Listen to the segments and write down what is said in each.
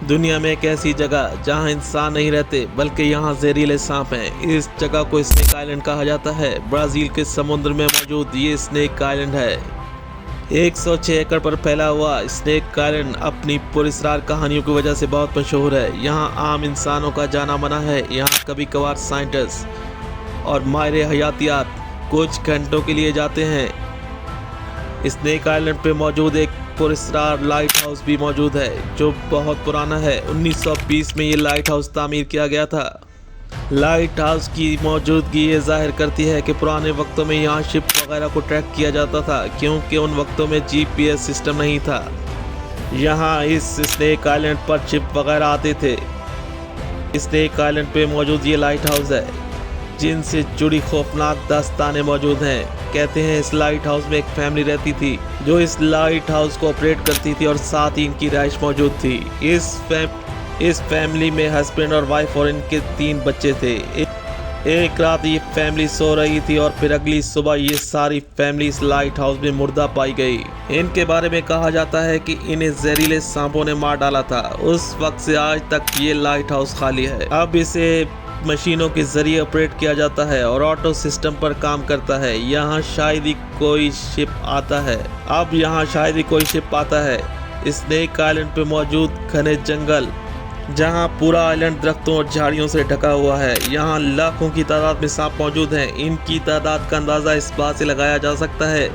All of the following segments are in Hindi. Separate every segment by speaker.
Speaker 1: दुनिया में एक ऐसी जगह जहां इंसान नहीं रहते बल्कि यहां जहरीले सांप हैं। इस जगह को स्नेक आइलैंड कहा जाता है। ब्राज़ील के समुद्र में मौजूद ये स्नेक आइलैंड है। 106 एकड़ पर फैला हुआ स्नेक आइलैंड अपनी पुरस्कार कहानियों की वजह से बहुत मशहूर है। यहाँ आम इंसानों का जाना मना है। यहाँ कभी कभार साइंटिस्ट और माहिर हयातियात कुछ घंटों के लिए जाते हैं। स्नेक आइलैंड पे मौजूद एक पुरस्कार लाइट हाउस भी मौजूद है जो बहुत पुराना है। 1920 में ये लाइट हाउस तामीर किया गया था। लाइट हाउस की मौजूदगी ये जाहिर करती है कि पुराने वक्तों में यहाँ शिप वगैरह को ट्रैक किया जाता था, क्योंकि उन वक्तों में जीपीएस सिस्टम नहीं था। यहाँ इस स्नेक आइलैंड पर शिप वगैरह आते थे। स्नेक आइलैंड पे मौजूद ये लाइट हाउस है जिनसे जुड़ी खौफनाक दास्तानें मौजूद हैं। कहते हैं इस लाइट हाउस में एक फैमिली रहती थी जो इस लाइट हाउस को ऑपरेट करती थी और साथ ही इनकी रिहाइश मौजूद थी। इस फैमिली में हस्बैंड और वाइफ और इनके 3 बच्चे थे। एक रात ये फैमिली सो रही थी और फिर अगली सुबह ये सारी फैमिली इस लाइट हाउस में मुर्दा पाई गई। इनके बारे में कहा जाता है कि इन्हें जहरीले सांपों ने मार डाला था। उस वक्त से आज तक ये लाइट हाउस खाली है। अब इसे मशीनों के जरिए ऑपरेट किया जाता है और ऑटो सिस्टम पर काम करता है। यहाँ शायद ही कोई शिप आता है। अब यहाँ शायद ही कोई शिप आता है। स्नेक आइलैंड पे मौजूद घने जंगल, जहाँ पूरा आइलैंड दरख्तों और झाड़ियों से ढका हुआ है। यहाँ लाखों की तादाद में सांप मौजूद हैं। इनकी तादाद का अंदाज़ा इस बात से लगाया जा सकता है,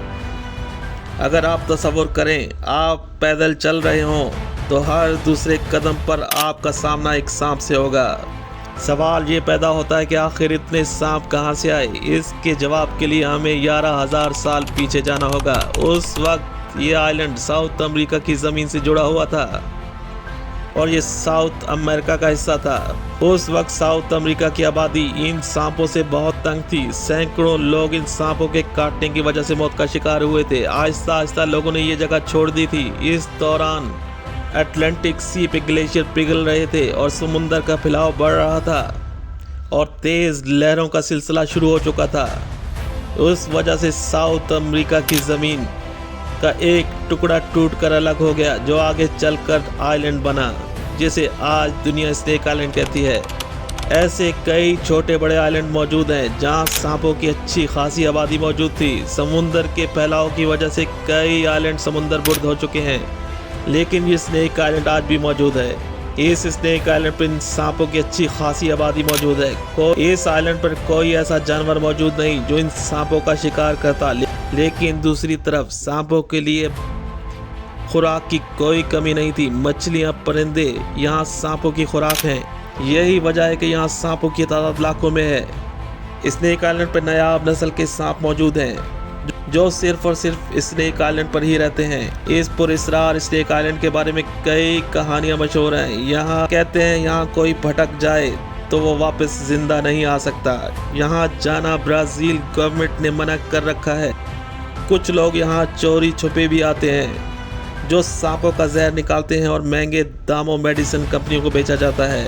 Speaker 1: अगर आप तसव्वुर करें आप पैदल चल रहे हों तो हर दूसरे कदम पर आपका सामना एक सांप से होगा। सवाल ये पैदा होता है कि आखिर इतने सांप कहाँ से आए। इसके जवाब के लिए हमें 11,000 साल पीछे जाना होगा। उस वक्त ये आइलैंड साउथ अमेरिका की ज़मीन से जुड़ा हुआ था और ये साउथ अमेरिका का हिस्सा था। उस वक्त साउथ अमेरिका की आबादी इन सांपों से बहुत तंग थी। सैकड़ों लोग इन सांपों के काटने की वजह से मौत का शिकार हुए थे। आहिस्ता आहिस्ता लोगों ने ये जगह छोड़ दी थी। इस दौरान अटलांटिक सी पे ग्लेशियर पिघल रहे थे और समुंदर का फैलाव बढ़ रहा था और तेज़ लहरों का सिलसिला शुरू हो चुका था। उस वजह से साउथ अमेरिका की ज़मीन का एक टुकड़ा टूटकर अलग हो गया, जो आगे चलकर आइलैंड बना, जिसे आज दुनिया स्नेक आइलैंड कहती है। ऐसे कई छोटे बड़े आइलैंड मौजूद हैं जहां सांपों की अच्छी खासी आबादी मौजूद थी। समुंदर के फैलाव की वजह से कई आइलैंड समुंदर बुर्द हो चुके हैं, लेकिन ये स्नेक आइलैंड आज भी मौजूद है। इस स्नेक आइलैंड पर इन सांपों की अच्छी खासी आबादी मौजूद है। इस आइलैंड पर कोई ऐसा जानवर मौजूद नहीं जो इन सांपों का शिकार करता, लेकिन दूसरी तरफ सांपों के लिए खुराक की कोई कमी नहीं थी। मछलियां, परिंदे यहाँ सांपों की खुराक हैं। यही वजह है कि यहाँ सांपों की तादाद लाखों में है। स्नेक आइलैंड पर नायाब नस्ल के सांप मौजूद हैं जो सिर्फ और सिर्फ स्नेक आइलैंड पर ही रहते हैं। इस पुरस्कार स्नेक आइलैंड के बारे में कई कहानियां मशहूर हैं। यहाँ कहते हैं यहाँ कोई भटक जाए तो वो वापस जिंदा नहीं आ सकता। यहाँ जाना ब्राज़ील गवर्नमेंट ने मना कर रखा है। कुछ लोग यहाँ चोरी छुपे भी आते हैं जो सांपों का जहर निकालते हैं और महंगे दामों मेडिसिन कंपनियों को बेचा जाता है।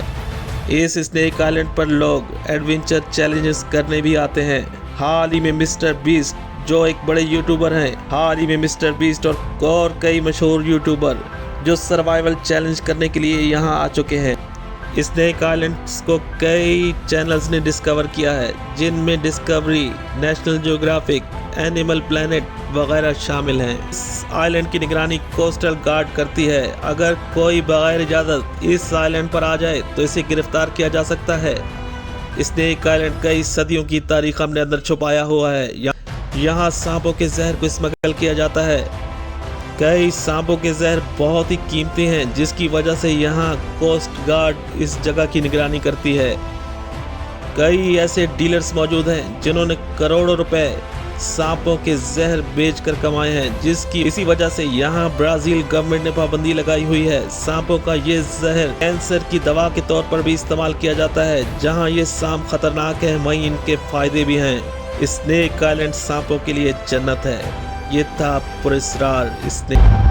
Speaker 1: इस स्नेक आइलैंड पर लोग एडवेंचर चैलेंजेस करने भी आते हैं। हाल ही में मिस्टर बीस्ट, जो एक बड़े यूट्यूबर हैं, हाल ही में मिस्टर बीस्ट और कई मशहूर यूट्यूबर जो सर्वाइवल चैलेंज करने के लिए यहाँ आ चुके हैं। स्नेक आइलैंड्स को कई चैनल्स ने डिस्कवर किया है, जिनमें discovery, national geographic, animal planet वगैरह शामिल हैं। इस आइलैंड की निगरानी कोस्टल गार्ड करती है। अगर कोई बगैर इजाज़त इस आइलैंड पर आ जाए तो इसे गिरफ्तार किया जा सकता है। स्नेक आइलैंड कई सदियों की तारीख हमने अंदर छुपाया हुआ है। यहाँ सांपों के जहर को स्मगल किया जाता है। कई सांपों के जहर बहुत ही कीमती हैं, जिसकी वजह से यहाँ कोस्ट गार्ड इस जगह की निगरानी करती है। कई ऐसे डीलर्स मौजूद हैं जिन्होंने करोड़ों रुपए सांपों के जहर बेचकर कमाए हैं, जिसकी इसी वजह से यहाँ ब्राज़ील गवर्नमेंट ने पाबंदी लगाई हुई है। सांपों का ये जहर कैंसर की दवा के तौर पर भी इस्तेमाल किया जाता है। जहाँ ये सांप खतरनाक है, वहीं इनके फायदे भी हैं। स्नेक आइलैंड सांपों के लिए जन्नत है। ये था पुरस्कार स्नेक।